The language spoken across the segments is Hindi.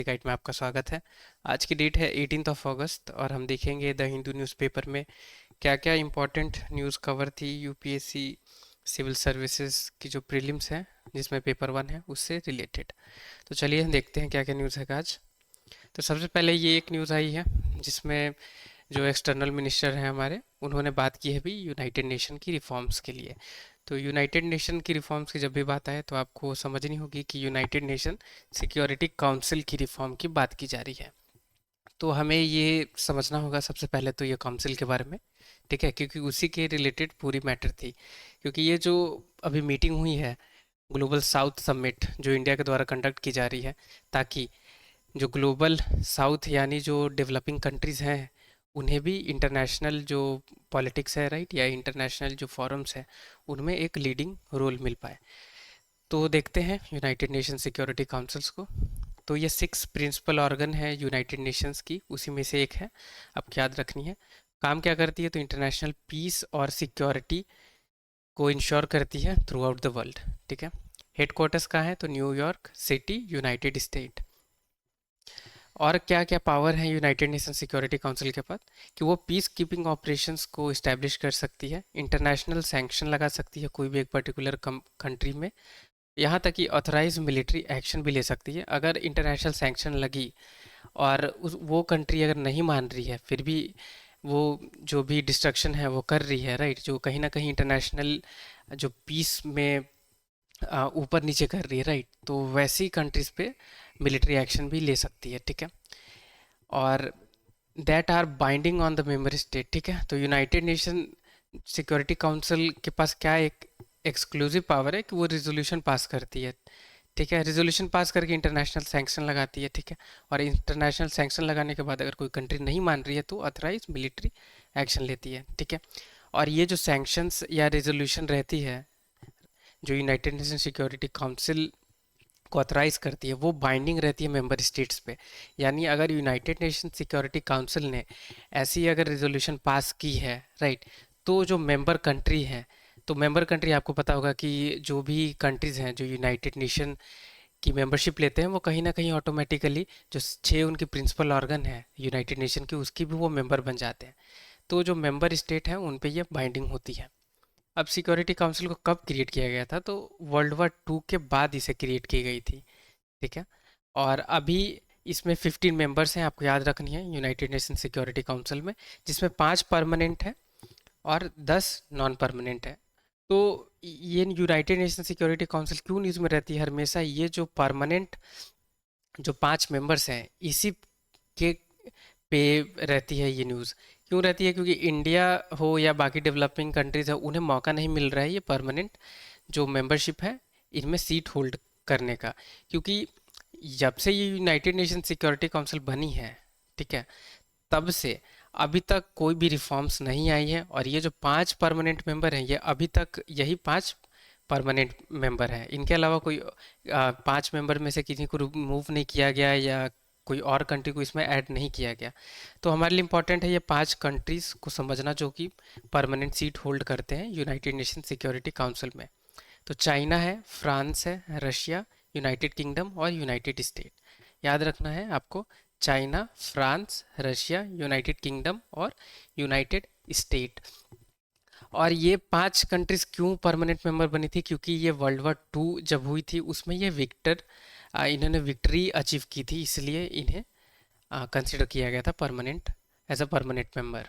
गाइड में आपका स्वागत है। आज की डेट है 18 अगस्त और हम देखेंगे द हिंदू न्यूज़पेपर में क्या क्या इम्पोर्टेंट न्यूज़ कवर थी यूपीएससी सिविल सर्विसेज की जो प्रीलिम्स है जिसमें पेपर 1 है उससे रिलेटेड। तो चलिए देखते हैं क्या क्या न्यूज़ है आज। तो सबसे पहले ये एक न्यूज़ आई है जिसमें जो एक्सटर्नल मिनिस्टर हैं हमारे उन्होंने बात की है भी यूनाइटेड नेशन की रिफॉर्म्स के लिए। तो यूनाइटेड नेशन की रिफॉर्म्स की जब भी बात आए तो आपको समझनी होगी कि यूनाइटेड नेशन सिक्योरिटी काउंसिल की रिफॉर्म की बात की जा रही है। तो हमें ये समझना होगा सबसे पहले तो ये काउंसिल के बारे में, ठीक है, क्योंकि उसी के रिलेटेड पूरी मैटर थी। क्योंकि ये जो अभी मीटिंग हुई है ग्लोबल साउथ समिट जो इंडिया के द्वारा कंडक्ट की जा रही है, ताकि जो ग्लोबल साउथ यानी जो डेवलपिंग कंट्रीज़ हैं उन्हें भी इंटरनेशनल जो पॉलिटिक्स है, राइट, या इंटरनेशनल जो फॉरम्स है उनमें एक लीडिंग रोल मिल पाए। तो देखते हैं यूनाइटेड नेशन सिक्योरिटी काउंसिल्स को। तो ये 6 प्रिंसिपल ऑर्गन है यूनाइटेड नेशंस की, उसी में से एक है, आपको याद रखनी है। काम क्या करती है? तो इंटरनेशनल पीस और सिक्योरिटी को इंश्योर करती है थ्रू आउट द वर्ल्ड, ठीक है। हेडक्वार्टर्स कहाँ है? तो न्यूयॉर्क सिटी, यूनाइटेड स्टेट। और क्या क्या पावर है यूनाइटेड नेशन सिक्योरिटी काउंसिल के पास? कि वो पीस कीपिंग ऑपरेशंस को इस्टेब्लिश कर सकती है, इंटरनेशनल सैंक्शन लगा सकती है कोई भी एक पर्टिकुलर कंट्री में, यहाँ तक कि ऑथराइज मिलिट्री एक्शन भी ले सकती है अगर इंटरनेशनल सैंक्शन लगी और वो कंट्री अगर नहीं मान रही है, फिर भी वो जो भी डिस्ट्रक्शन है वो कर रही है, राइट, जो कहीं ना कहीं इंटरनेशनल जो पीस में ऊपर नीचे कर रही है, राइट, तो वैसी कंट्रीज पे मिलिट्री एक्शन भी ले सकती है, ठीक है। और that are binding on the member state, ठीक है। तो यूनाइटेड नेशन सिक्योरिटी काउंसिल के पास क्या एक एक्सक्लूसिव पावर है कि वो रिजोल्यूशन पास करती है, ठीक है, रिजोल्यूशन पास करके इंटरनेशनल सैंक्शन लगाती है, ठीक है। और इंटरनेशनल सैंक्शन लगाने के बाद अगर कोई कंट्री नहीं मान रही है तो अथराइज मिलिट्री एक्शन लेती है, ठीक है। और ये जो सैंक्शंस या रेजोल्यूशन रहती है जो यूनाइटेड नेशन सिक्योरिटी काउंसिल को ऑथराइज करती है वो बाइंडिंग रहती है मेंबर स्टेट्स पे। यानी अगर यूनाइटेड नेशन सिक्योरिटी काउंसिल ने ऐसी अगर रेजोल्यूशन पास की है, राइट, तो जो मेंबर कंट्री है, तो मेंबर कंट्री आपको पता होगा कि जो भी कंट्रीज हैं जो यूनाइटेड नेशन की मेंबरशिप लेते हैं वो कहीं ना कहीं ऑटोमेटिकली जो 6 उनकी प्रिंसिपल ऑर्गन है यूनाइटेड नेशन की उसकी भी वो मेंबर बन जाते हैं। तो जो मेंबर स्टेट हैं उन पे ये बाइंडिंग होती है। अब सिक्योरिटी काउंसिल को कब क्रिएट किया गया था? तो वर्ल्ड वॉर 2 के बाद इसे क्रिएट की गई थी, ठीक है। और अभी इसमें 15 मेंबर्स हैं, आपको याद रखनी है यूनाइटेड नेशन सिक्योरिटी काउंसिल में, जिसमें 5 परमानेंट है और 10 नॉन परमानेंट है। तो ये यूनाइटेड नेशन सिक्योरिटी काउंसिल क्यों न्यूज़ में रहती है हमेशा? ये जो परमानेंट जो 5 मेंबर्स हैं इसी के पे रहती है ये न्यूज़। क्यों रहती है? क्योंकि इंडिया हो या बाकी डेवलपिंग कंट्रीज हो उन्हें मौका नहीं मिल रहा है ये परमानेंट जो मेंबरशिप है इनमें सीट होल्ड करने का। क्योंकि जब से ये यूनाइटेड नेशन सिक्योरिटी काउंसिल बनी है, ठीक है, तब से अभी तक कोई भी रिफॉर्म्स नहीं आई है। और ये जो 5 परमानेंट मेंबर हैं ये अभी तक यही 5 परमानेंट मेंबर हैं, इनके अलावा कोई 5 मेंबर में से किसी को रिमूव नहीं किया गया या कोई और कंट्री को इसमें ऐड नहीं किया गया। तो हमारे लिए इम्पोर्टेंट है ये 5 कंट्रीज़ को समझना जो कि परमानेंट सीट होल्ड करते हैं यूनाइटेड नेशन सिक्योरिटी काउंसिल में। तो चाइना है, फ्रांस है, रशिया, यूनाइटेड किंगडम और यूनाइटेड स्टेट। याद रखना है आपको, China, France, Russia, United kingdom और यूनाइटेड स्टेट। और ये 5 कंट्रीज क्यों परमानेंट मेंबर बनी थी? क्योंकि ये वर्ल्ड वॉर 2 जब हुई थी उसमें ये इन्होंने विक्ट्री अचीव की थी, इसलिए इन्हें कंसिडर किया गया था permanent, as a permanent member.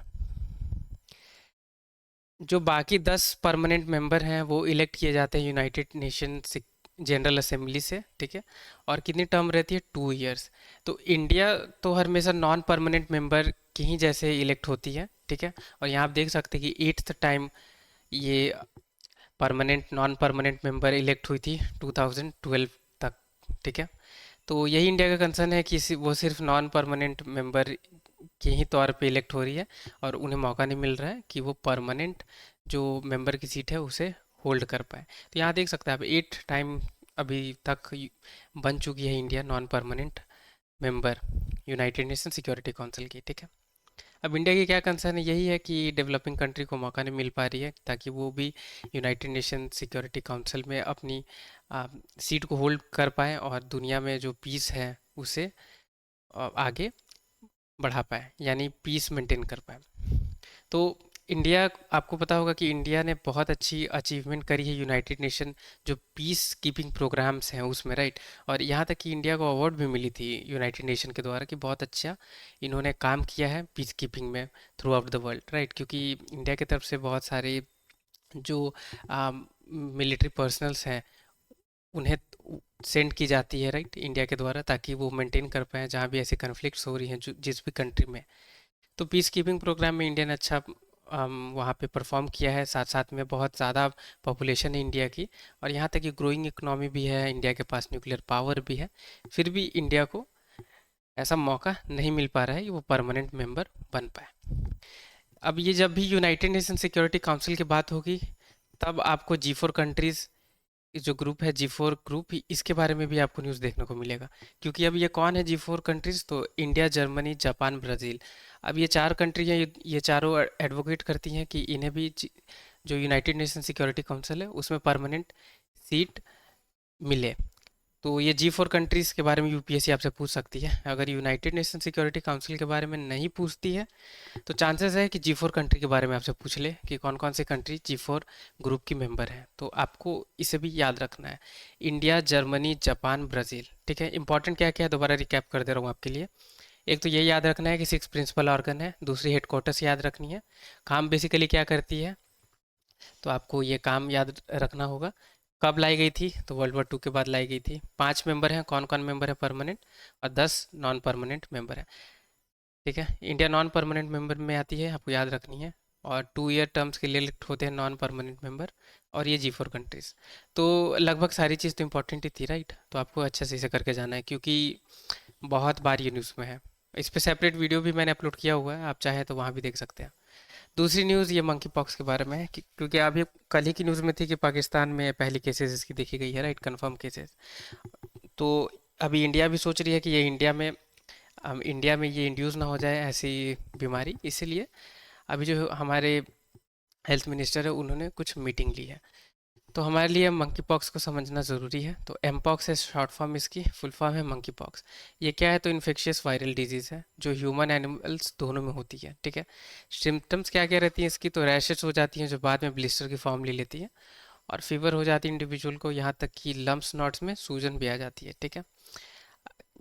जो बाकी 10 परमानेंट मेंबर हैं वो इलेक्ट किए जाते हैं यूनाइटेड नेशन जनरल असेंबली से, ठीक है। और कितनी टर्म रहती है? 2 इयर्स। तो इंडिया तो हमेशा नॉन परमानेंट मेंबर की ही जैसे इलेक्ट होती है, ठीक है। और यहाँ आप देख सकते हैं कि 8th टाइम ये permanent non permanent member elect हुई थी 2012 तक, ठीक है। तो यही इंडिया का कंसर्न है कि वो सिर्फ नॉन परमानेंट मेंबर के ही तौर पे इलेक्ट हो रही है और उन्हें मौका नहीं मिल रहा है कि वो परमानेंट जो मेंबर की सीट है उसे होल्ड कर पाए। तो यहाँ देख सकते हैं आप 8 टाइम अभी तक बन चुकी है India non permanent member United nation security council की, ठीक है। अब इंडिया की क्या कंसर्न है? यही है कि डेवलपिंग कंट्री को मौका नहीं मिल पा रही है ताकि वो भी यूनाइटेड नेशन सिक्योरिटी काउंसिल में अपनी सीट को होल्ड कर पाए और दुनिया में जो पीस है उसे आगे बढ़ा पाए, यानी पीस मेंटेन कर पाए। तो इंडिया, आपको पता होगा कि इंडिया ने बहुत अच्छी अचीवमेंट करी है यूनाइटेड नेशन जो पीस कीपिंग प्रोग्राम्स हैं उसमें, राइट। और यहाँ तक कि इंडिया को अवार्ड भी मिली थी यूनाइटेड नेशन के द्वारा कि बहुत अच्छा इन्होंने काम किया है पीस कीपिंग में through out the world, right. क्योंकि इंडिया की तरफ से बहुत सारे जो मिलिट्री पर्सनल्स हैं उन्हें सेंड की जाती है, राइट, इंडिया के द्वारा, ताकि वो मेंटेन कर पाएँ जहाँ भी ऐसे कन्फ्लिक्ट्स हो रही हैं जो जिस भी कंट्री में। तो पीस कीपिंग प्रोग्राम में इंडिया ने अच्छा वहाँ पे परफॉर्म किया है। साथ साथ में बहुत ज़्यादा पॉपुलेशन है इंडिया की, और यहाँ तक कि ग्रोइंग इकोनॉमी भी है, इंडिया के पास न्यूक्लियर पावर भी है। फिर भी इंडिया को ऐसा मौका नहीं मिल पा रहा है कि वो परमानेंट मेंबर बन पाए। अब ये जब भी यूनाइटेड नेशन सिक्योरिटी काउंसिल की बात होगी, तब आपको G4 कंट्रीज़ जो ग्रुप है, G4 ग्रुप, इसके बारे में भी आपको न्यूज़ देखने को मिलेगा। क्योंकि अब ये कौन है G4 कंट्रीज, तो इंडिया, जर्मनी, जापान, ब्राज़ील। अब ये चार कंट्री हैं, ये चारों एडवोकेट करती हैं कि इन्हें भी जो यूनाइटेड नेशन सिक्योरिटी काउंसिल है उसमें परमानेंट सीट मिले। तो ये G4 कंट्रीज़ के बारे में यूपीएससी आपसे पूछ सकती है। अगर यूनाइटेड नेशन सिक्योरिटी काउंसिल के बारे में नहीं पूछती है तो चांसेस है कि G4 कंट्री के बारे में आपसे पूछ ले कि कौन कौन से कंट्री G4 ग्रुप की मेंबर है। तो आपको इसे भी याद रखना है, इंडिया, जर्मनी, जापान, ब्राज़ील, ठीक है। इंपॉर्टेंट क्या क्या है दोबारा रिकैप कर दे रहा हूँ आपके लिए। एक तो ये याद रखना है कि 6 प्रिंसिपल ऑर्गन है, दूसरी हेडक्वार्टर्स याद रखनी है, काम बेसिकली क्या करती है, तो आपको ये काम याद रखना होगा। कब लाई गई थी, तो वर्ल्ड वॉर 2 के बाद लाई गई थी। 5 मेंबर हैं, कौन कौन मेंबर है परमानेंट, और 10 नॉन परमानेंट मेंबर है, ठीक है। इंडिया नॉन परमानेंट मेंबर में आती है, आपको याद रखनी है। और 2 ईयर टर्म्स के लिए इलेक्ट होते हैं नॉन परमानेंट मेंबर, और ये G4 कंट्रीज। तो लगभग सारी चीज़ तो इंपॉर्टेंट ही थी, राइट। तो आपको अच्छे से इसे करके जाना है, क्योंकि बहुत बार ये न्यूज़ में है। इस पे सेपरेट वीडियो भी मैंने अपलोड किया हुआ है, आप चाहे तो वहाँ भी देख सकते हैं। दूसरी न्यूज़ ये मंकी पॉक्स के बारे में है क्योंकि अभी कल ही की न्यूज़ में थी कि पाकिस्तान में पहली केसेस इसकी देखी गई है, राइट, कंफर्म केसेस। तो अभी इंडिया भी सोच रही है कि ये इंडिया में ये इंड्यूस ना हो जाए ऐसी बीमारी, इसीलिए अभी जो हमारे हेल्थ मिनिस्टर है उन्होंने कुछ मीटिंग ली है। तो हमारे लिए मंकी पॉक्स को समझना ज़रूरी है। तो एम पॉक्स है शॉर्ट फॉर्म, इसकी फुल फॉर्म है मंकी पॉक्स। ये क्या है, तो इन्फेक्शियस वायरल डिजीज़ है जो ह्यूमन एनिमल्स दोनों में होती है, ठीक है। सिम्टम्स क्या क्या रहती हैं इसकी, तो रैशेस हो जाती हैं जो बाद में ब्लिस्टर की फॉर्म ले लेती है, और फीवर हो जाती है इंडिविजुअल को, यहाँ तक कि लम्प्स नॉट्स में सूजन भी आ जाती है, ठीक है।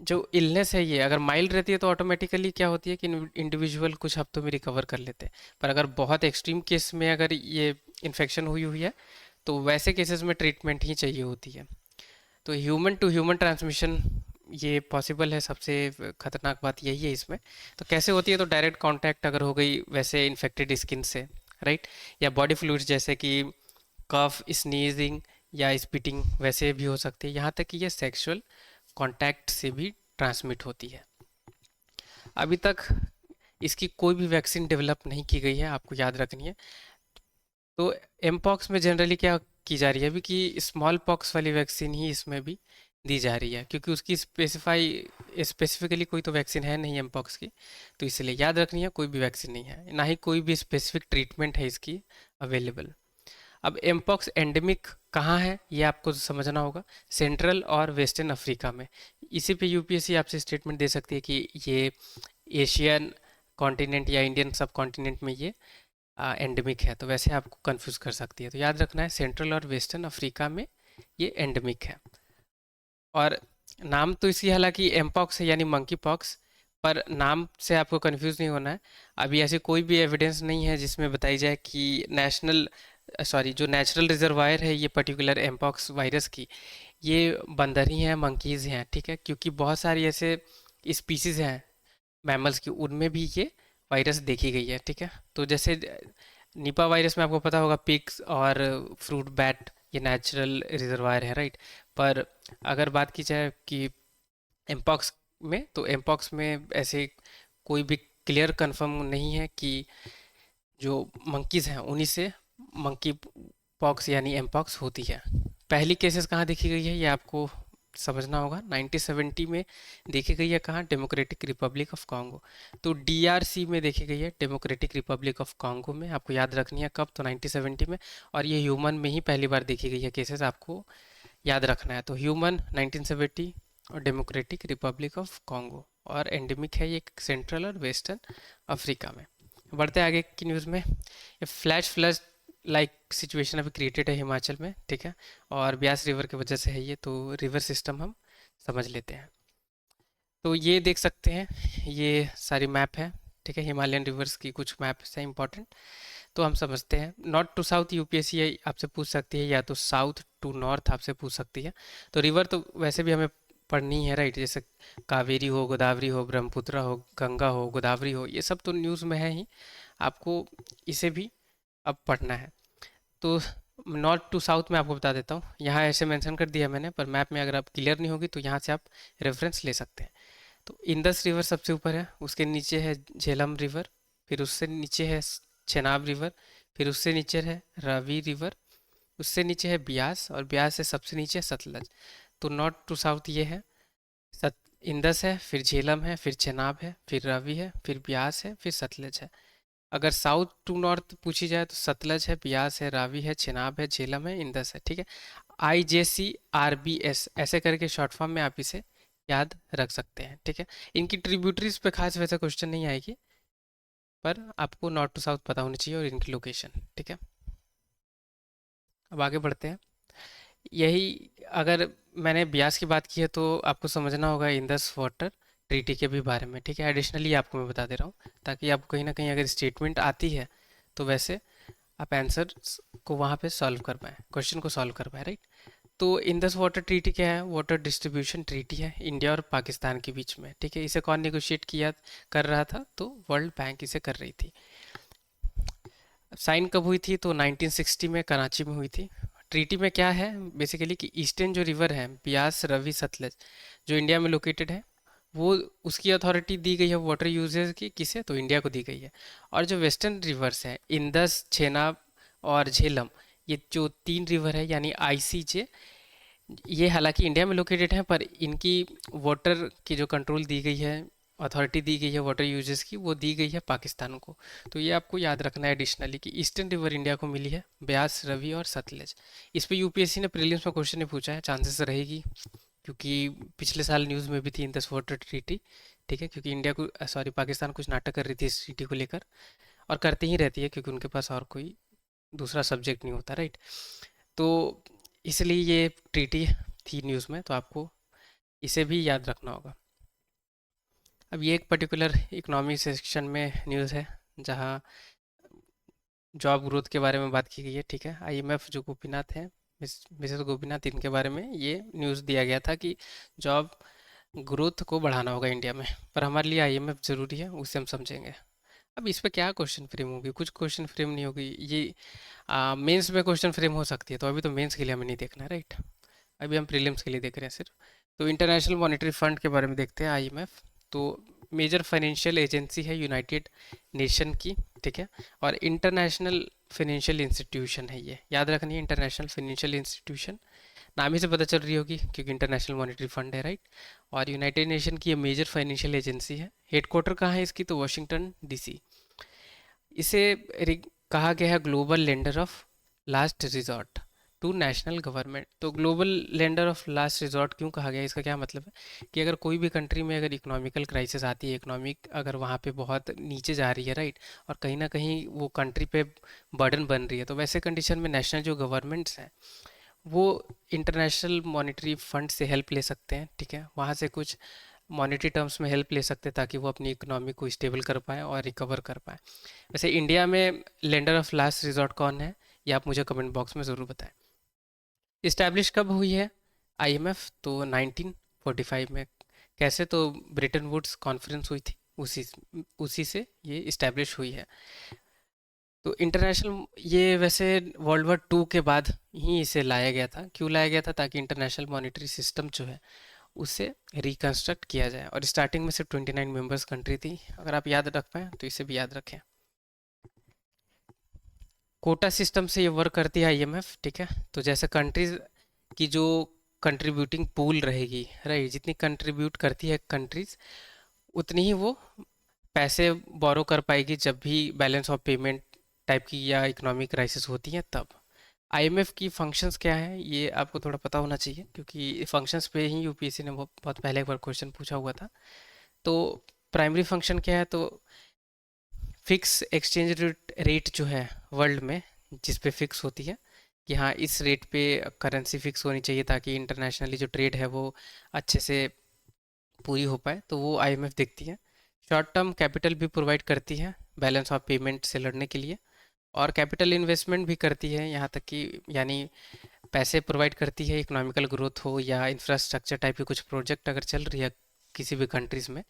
जो इलनेस है ये अगर माइल्ड रहती है तो ऑटोमेटिकली क्या होती है कि इंडिविजुअल कुछ हफ्तों में रिकवर कर लेते हैं। पर अगर बहुत एक्सट्रीम केस में अगर ये इन्फेक्शन हुई हुई है तो वैसे केसेस में ट्रीटमेंट ही चाहिए होती है। तो ह्यूमन टू ह्यूमन ट्रांसमिशन ये पॉसिबल है, सबसे खतरनाक बात यही है इसमें। तो कैसे होती है, तो डायरेक्ट कांटेक्ट अगर हो गई वैसे इन्फेक्टेड स्किन से, राइट, या बॉडी फ्लूइड्स जैसे कि कफ, स्नीजिंग या स्पिटिंग वैसे भी हो सकती है। यहाँ तक कि ये सेक्सुअल कांटेक्ट से भी ट्रांसमिट होती है। अभी तक इसकी कोई भी वैक्सीन डेवलप नहीं की गई है, आपको याद रखनी है। तो एम पॉक्स में जनरली क्या की जा रही है अभी कि स्मॉल पॉक्स वाली वैक्सीन ही इसमें भी दी जा रही है, क्योंकि उसकी स्पेसिफिकली कोई तो वैक्सीन है नहीं एम पॉक्स की। तो इसलिए याद रखनी है कोई भी वैक्सीन नहीं है, ना ही कोई भी स्पेसिफिक ट्रीटमेंट है इसकी अवेलेबल। अब एमपॉक्स एंडेमिक कहाँ है ये आपको समझना होगा, सेंट्रल और वेस्टर्न अफ्रीका में। इसी पे यूपीएससी आपसे स्टेटमेंट दे सकती है कि ये एशियन कॉन्टिनेंट या इंडियन सब कॉन्टिनेंट में ये एंडेमिक है। तो वैसे आपको कंफ्यूज कर सकती है, तो याद रखना है सेंट्रल और वेस्टर्न अफ्रीका में ये एंडेमिक है। और नाम तो इसकी हालांकि एमपॉक्स है यानी मंकी पॉक्स, पर नाम से आपको कंफ्यूज नहीं होना है। अभी ऐसे कोई भी एविडेंस नहीं है जिसमें बताई जाए कि जो नेचुरल रिजर्वायर है ये पर्टिकुलर एमपॉक्स वायरस की, ये बंदर ही हैं, मंकीज़ हैं, ठीक है। क्योंकि बहुत सारी ऐसे स्पीसीज़ हैं मैमल्स की, उनमें भी ये वायरस देखी गई है, ठीक है। तो जैसे निपा वायरस में आपको पता होगा पिग्स और फ्रूट बैट ये नेचुरल रिजर्वायर है, राइट। पर अगर बात की जाए कि एमपॉक्स में, तो एमपॉक्स में ऐसे कोई भी क्लियर कंफर्म नहीं है कि जो मंकीज़ हैं उन्हीं से मंकी पॉक्स यानी एमपॉक्स होती है। पहली केसेस कहाँ देखी गई है ये आपको समझना होगा, 1970 में देखी गई है। कहाँ, डेमोक्रेटिक रिपब्लिक ऑफ कॉन्गो। तो डीआरसी में देखी गई है, डेमोक्रेटिक रिपब्लिक ऑफ कॉन्गो में। आपको याद रखनी है कब, तो 1970 में। और ये ह्यूमन में ही पहली बार देखी गई है केसेस, आपको याद रखना है। तो ह्यूमन 1970 और डेमोक्रेटिक रिपब्लिक ऑफ कॉन्गो। और एंडेमिक है ये सेंट्रल और वेस्टर्न अफ्रीका में। बढ़ते हैं आगे की न्यूज़ में। ये फ्लैश फ्लड लाइक सिचुएशन अभी क्रिएटेड है हिमाचल में, ठीक है, और ब्यास रिवर की वजह से है ये। तो रिवर सिस्टम हम समझ लेते हैं। तो ये देख सकते हैं, ये सारी मैप है, ठीक है, हिमालयन रिवर्स की कुछ मैप्स हैं इंपॉर्टेंट। तो हम समझते हैं। नॉर्थ टू साउथ यूपीएससी आपसे पूछ सकती है, या तो साउथ टू नॉर्थ आपसे पूछ सकती है। तो रिवर तो वैसे भी हमें पढ़नी है, राइट, जैसे कावेरी हो, गोदावरी हो, ब्रह्मपुत्र हो, गंगा हो, गोदावरी हो, ये सब तो न्यूज़ में है ही। आपको इसे भी अब पढ़ना है। तो नॉर्थ टू साउथ में आपको बता देता हूँ, यहाँ ऐसे मेंशन कर दिया मैंने, पर मैप में अगर आप क्लियर नहीं होगी तो यहाँ से आप रेफरेंस ले सकते हैं। तो इंदस रिवर सबसे ऊपर है, उसके नीचे है झेलम रिवर, फिर उससे नीचे है चेनाब रिवर, फिर उससे नीचे है रावी रिवर, उससे नीचे है ब्यास, और ब्यास से सबसे नीचे है सतलज। तो नॉर्थ टू साउथ ये है, सत इंदस है, फिर झेलम है, फिर चेनाब है, फिर रावी है, फिर ब्यास है, फिर सतलज है। अगर साउथ टू नॉर्थ पूछी जाए तो सतलज है, ब्यास है, रावी है, चेनाब है, झेलम है, इंदस है, ठीक है। IJCRBS ऐसे करके शॉर्ट फॉर्म में आप इसे याद रख सकते हैं, ठीक है। इनकी ट्रिब्यूटरीज पे खास वैसा क्वेश्चन नहीं आएगी, पर आपको नॉर्थ टू साउथ पता होनी चाहिए और इनकी लोकेशन, ठीक है। अब आगे बढ़ते हैं। यही, अगर मैंने ब्यास की बात की है तो आपको समझना होगा इंदस वाटर ट्रीटी के भी बारे में, ठीक है। एडिशनली आपको मैं बता दे रहा हूँ, ताकि आपको कहीं ना कहीं अगर स्टेटमेंट आती है तो वैसे आप आंसर को वहाँ पे सॉल्व कर पाएँ, क्वेश्चन को सॉल्व कर पाएँ, राइट। तो इंदस वाटर ट्रीटी क्या है? वाटर डिस्ट्रीब्यूशन ट्रीटी है इंडिया और पाकिस्तान के बीच में, ठीक है। इसे कौन नेगोशिएट किया कर रहा था? तो वर्ल्ड बैंक इसे कर रही थी। साइन कब हुई थी? तो 1960 में कराची में हुई थी। ट्रीटी में क्या है बेसिकली कि ईस्टर्न जो रिवर है ब्यास, रवि, सतलज, जो इंडिया में लोकेटेड है, वो उसकी अथॉरिटी दी गई है वाटर यूजेस की, किसे? तो इंडिया को दी गई है। और जो वेस्टर्न रिवर्स हैं इंदस, छेनाब और झेलम, ये जो तीन रिवर है यानी ICJ, ये हालांकि इंडिया में लोकेटेड है, पर इनकी वाटर की जो कंट्रोल दी गई है, अथॉरिटी दी गई है वाटर यूजेस की, वो दी गई है पाकिस्तान को। तो ये आपको याद रखना है एडिशनली कि ईस्टर्न रिवर इंडिया को मिली है, ब्यास, रवि और सतलज। इस पे यूपीएससी ने प्रीलिम्स में क्वेश्चन नहीं पूछा है, चांसेस रहेगी, क्योंकि पिछले साल न्यूज़ में भी थी इन दस वाटर ट्रीटी, ठीक है, क्योंकि इंडिया को, सॉरी, पाकिस्तान कुछ नाटक कर रही थी इस ट्रीटी को लेकर, और करती ही रहती है क्योंकि उनके पास और कोई दूसरा सब्जेक्ट नहीं होता, राइट। तो इसलिए ये ट्रीटी थी न्यूज़ में, तो आपको इसे भी याद रखना होगा। अब ये एक पर्टिकुलर इकोनॉमी सेक्शन में न्यूज़ है जहाँ जॉब ग्रोथ के बारे में बात की गई है, ठीक है। IMF जो गोपीनाथ हैं, मिसेस गोपीनाथ, इनके बारे में ये न्यूज़ दिया गया था कि जॉब ग्रोथ को बढ़ाना होगा इंडिया में, पर हमारे लिए IMF ज़रूरी है, उससे हम समझेंगे। अब इस पे क्या क्वेश्चन फ्रेम होगी? कुछ क्वेश्चन फ्रेम नहीं होगी ये। मेंस में क्वेश्चन फ्रेम हो सकती है, तो अभी तो मेंस के लिए हमें नहीं देखना है, राइट। अभी हम प्रीलिम्स के लिए देख रहे हैं सिर्फ। तो इंटरनेशनल मॉनेटरी फंड के बारे में देखते हैं, IMF। तो मेजर फाइनेंशियल एजेंसी है यूनाइटेड नेशन की, ठीक है, और इंटरनेशनल फाइनेंशियल इंस्टीट्यूशन है ये, याद रखनी है, इंटरनेशनल फाइनेंशियल इंस्टीट्यूशन। नाम ही से पता चल रही होगी क्योंकि इंटरनेशनल मॉनेटरी फंड है, राइट। और यूनाइटेड नेशन की ये मेजर फाइनेंशियल एजेंसी है। हेडक्वार्टर कहाँ है इसकी? तो वाशिंगटन DC। इसे कहा गया है global lender of last resort to national government. तो global lender of last resort क्यों कहा गया? इसका क्या मतलब है कि अगर कोई भी कंट्री में अगर इकोनॉमिकल क्राइसिस आती है, इकोनॉमिक अगर वहाँ पे बहुत नीचे जा रही है, राइट, और कहीं ना कहीं वो कंट्री पे बर्डन बन रही है, तो वैसे कंडीशन में नेशनल जो गवर्नमेंट्स हैं वो इंटरनेशनल मॉनेटरी फंड से हेल्प ले सकते हैं, ठीक है, वहाँ से कुछ मॉनेटरी टर्म्स में हेल्प ले सकते हैं ताकि वो अपनी इकोनॉमी को स्टेबल कर पाएँ और रिकवर कर पाएँ। वैसे इंडिया में लेंडर ऑफ लास्ट रिजॉर्ट कौन है, ये आप मुझे कमेंट बॉक्स में ज़रूर बताएं। इस्टेब्लिश कब हुई है IMF? तो 1945 में। कैसे? तो ब्रिटेन वुड्स कॉन्फ्रेंस हुई थी, उसी उसी से ये इस्टेब्लिश हुई है। तो इंटरनेशनल, ये वैसे वर्ल्ड वॉर 2 के बाद ही इसे लाया गया था। क्यों लाया गया था? ताकि इंटरनेशनल मॉनेटरी सिस्टम जो है उसे रिकंस्ट्रक्ट किया जाए, और स्टार्टिंग में सिर्फ 29 मेंबर्स कंट्री थी। अगर आप याद रख पाएँ तो इसे भी याद रखें। कोटा सिस्टम से ये वर्क करती है IMF, ठीक है। तो जैसे कंट्रीज की जो कंट्रीब्यूटिंग पूल रहेगी, राइट, जितनी कंट्रीब्यूट करती है कंट्रीज, उतनी ही वो पैसे बोरो कर पाएगी जब भी बैलेंस ऑफ पेमेंट टाइप की या इकोनॉमिक क्राइसिस होती है तब। IMF की फंक्शंस क्या है ये आपको थोड़ा पता होना चाहिए, क्योंकि फंक्शंस पे ही यूपीएससी ने बहुत बहुत पहले एक बार क्वेश्चन पूछा हुआ था। तो प्राइमरी फंक्शन क्या है, तो फिक्स एक्सचेंज रेट जो है वर्ल्ड में, जिस पे फिक्स होती है कि हाँ इस रेट पे करेंसी फिक्स होनी चाहिए ताकि इंटरनेशनली जो ट्रेड है वो अच्छे से पूरी हो पाए, तो वो आईएमएफ देखती है। शॉर्ट टर्म कैपिटल भी प्रोवाइड करती है बैलेंस ऑफ पेमेंट से लड़ने के लिए, और कैपिटल इन्वेस्टमेंट भी करती है, यहाँ तक कि यानी पैसे प्रोवाइड करती है, इकोनॉमिकल ग्रोथ हो या इंफ्रास्ट्रक्चर टाइप की कुछ प्रोजेक्ट अगर चल रही है किसी भी कंट्रीज़ में,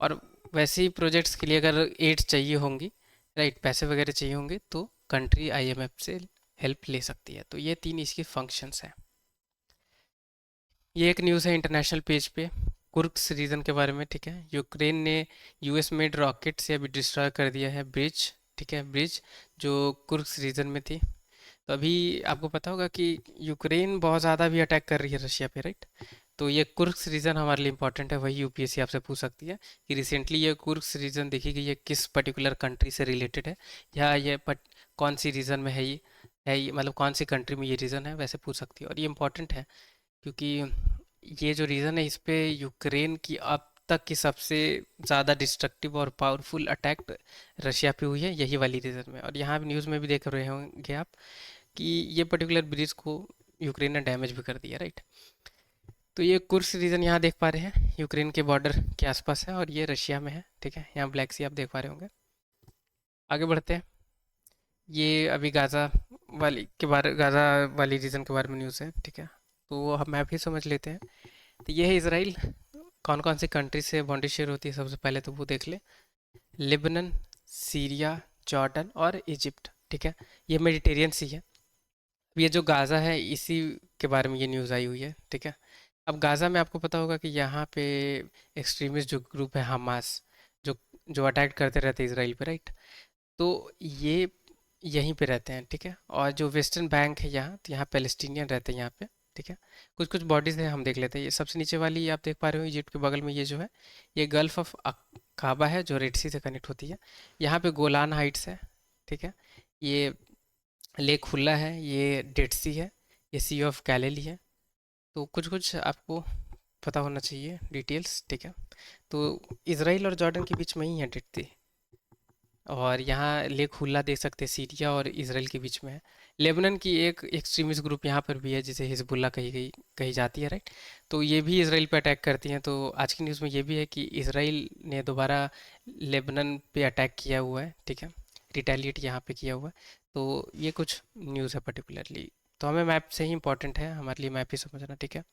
और वैसे ही प्रोजेक्ट्स के लिए अगर एड चाहिए होंगी, राइट, पैसे वगैरह चाहिए होंगे, तो कंट्री आईएमएफ से हेल्प ले सकती है। तो ये तीन इसके फंक्शंस हैं। ये एक न्यूज़ है इंटरनेशनल पेज पे कुर्क्स रीजन के बारे में, ठीक है। यूक्रेन ने यूएस मेड रॉकेट से अभी डिस्ट्रॉय कर दिया है ब्रिज, ठीक है, ब्रिज जो कुर्क्स रीजन में थी। तो अभी आपको पता होगा कि यूक्रेन बहुत ज़्यादा भी अटैक कर रही है रशिया पे, राइट। तो ये कुर्क्स रीजन हमारे लिए इंपॉर्टेंट है, वही यूपीएससी आपसे पूछ सकती है कि रिसेंटली ये कुर्क्स रीजन देखी गई है किस पर्टिकुलर कंट्री से रिलेटेड है, या ये कौन सी रीजन में है ये मतलब कौन सी कंट्री में ये रीजन है, वैसे पूछ सकती है। और ये इंपॉर्टेंट है क्योंकि ये जो रीज़न है इस पे यूक्रेन की अब तक की सबसे ज़्यादा डिस्ट्रक्टिव और पावरफुल अटैक रशिया पे हुई है यही वाली रीजन में। और यहाँ न्यूज़ में भी देख रहे होंगे आप कि ये पर्टिकुलर ब्रिज को यूक्रेन ने डैमेज भी कर दिया, राइट। तो ये कुर्स रीजन यहाँ देख पा रहे हैं यूक्रेन के बॉर्डर के आसपास है, और ये रशिया में है, ठीक है। यहाँ ब्लैक सी आप देख पा रहे होंगे। आगे बढ़ते हैं। ये अभी गाज़ा वाली रीजन के बारे में न्यूज़ है, ठीक है। तो हम मैप ही समझ लेते हैं। तो ये है इसराइल। कौन कौन सी कंट्री से बाउंड्री शेयर होती है सबसे पहले तो वो देख ले। लेबनन, सीरिया, जॉर्डन और इजिप्ट, ठीक है। ये मेडिटेरियन सी है। अब ये जो गाज़ा है इसी के बारे में ये न्यूज़ आई हुई है, ठीक है। अब गाज़ा में आपको पता होगा कि यहाँ पे एक्सट्रीमिस्ट जो ग्रुप है हमास, जो जो अटैक करते रहते हैं इसराइल पे, राइट। तो ये यहीं पे रहते हैं, ठीक है। और जो वेस्टर्न बैंक है यहाँ, तो यहाँ पैलेस्टीनियन रहते हैं यहाँ पे, ठीक है। कुछ कुछ बॉडीज हैं हम देख लेते हैं। ये सबसे नीचे वाली आप देख पा रहे हो इजिप्ट के बगल में ये जो है, ये गल्फ ऑफ अकाबा है जो रेड सी से कनेक्ट होती है। यहाँ पे गोलान हाइट्स है, ठीक है। ये लेक हुल्ला है, ये डेड सी है, ये सी ऑफ गैलिली है। तो कुछ कुछ आपको पता होना चाहिए डिटेल्स, ठीक है। तो इसराइल और जॉर्डन के बीच में ही है डेड सी, और यहाँ लेक हुल्ला देख सकते हैं, सीरिया और इसराइल के बीच में है। लेबनान की एक एक्सट्रीमिस्ट ग्रुप यहाँ पर भी है जिसे हिजबुल्ला कही जाती है, राइट। तो ये भी इसराइल पे अटैक करती हैं। तो आज की न्यूज़ में ये भी है कि इसराइल ने दोबारा लेबनान पे अटैक किया हुआ है, ठीक है, रिटेलिएट यहाँ पे किया हुआ है। तो ये कुछ न्यूज़ है पर्टिकुलरली। तो हमें मैप से ही इंपॉर्टेंट है, हमारे लिए मैप ही समझना, ठीक है।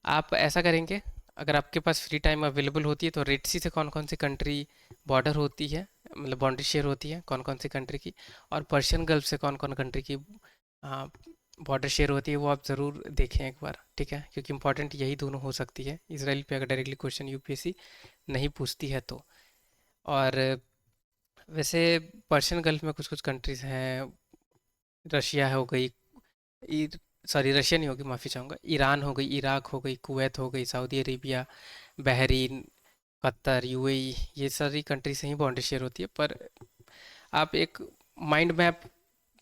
आप ऐसा करेंगे, अगर आपके पास फ्री टाइम अवेलेबल होती है तो रेड सी से कौन कौन सी कंट्री बॉर्डर होती है, मतलब बाउंड्री शेयर होती है कौन कौन सी कंट्री की, और पर्शियन गल्फ से कौन कौन कंट्री की बॉर्डर शेयर होती है, वो आप ज़रूर देखें एक बार, ठीक है। क्योंकि इंपॉर्टेंट यही दोनों हो सकती है इसराइल पे अगर डायरेक्टली क्वेश्चन यूपीएससी नहीं पूछती है तो। और वैसे पर्शियन गल्फ में कुछ कुछ कंट्रीज़ हैं, रशिया हो गई, सॉरी रशिया नहीं होगी, माफ़ी चाहूँगा, ईरान हो गई, इराक हो गई, कुवैत हो गई, Saudi Arabia, Bahrain, Qatar, UAE, ये सारी कंट्री से ही बाउंड्री शेयर होती है। पर आप एक माइंड मैप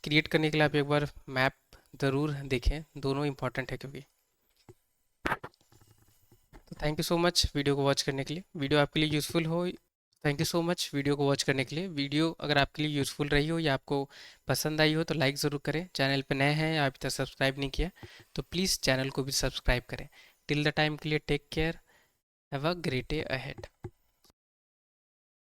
क्रिएट करने के लिए आप एक बार मैप ज़रूर देखें, दोनों इंपॉर्टेंट है क्योंकि। तो thank you so much video को वॉच करने के लिए। वीडियो आपके लिए यूज़फुल हो, thank you so much video को वॉच करने के लिए। वीडियो अगर आपके लिए यूज़फुल रही हो या आपको पसंद आई हो तो लाइक ज़रूर करें। चैनल पे नए हैं या अभी तक सब्सक्राइब नहीं किया तो प्लीज़ चैनल को भी सब्सक्राइब करें। टिल द टाइम के लिए take care, have a great day ahead.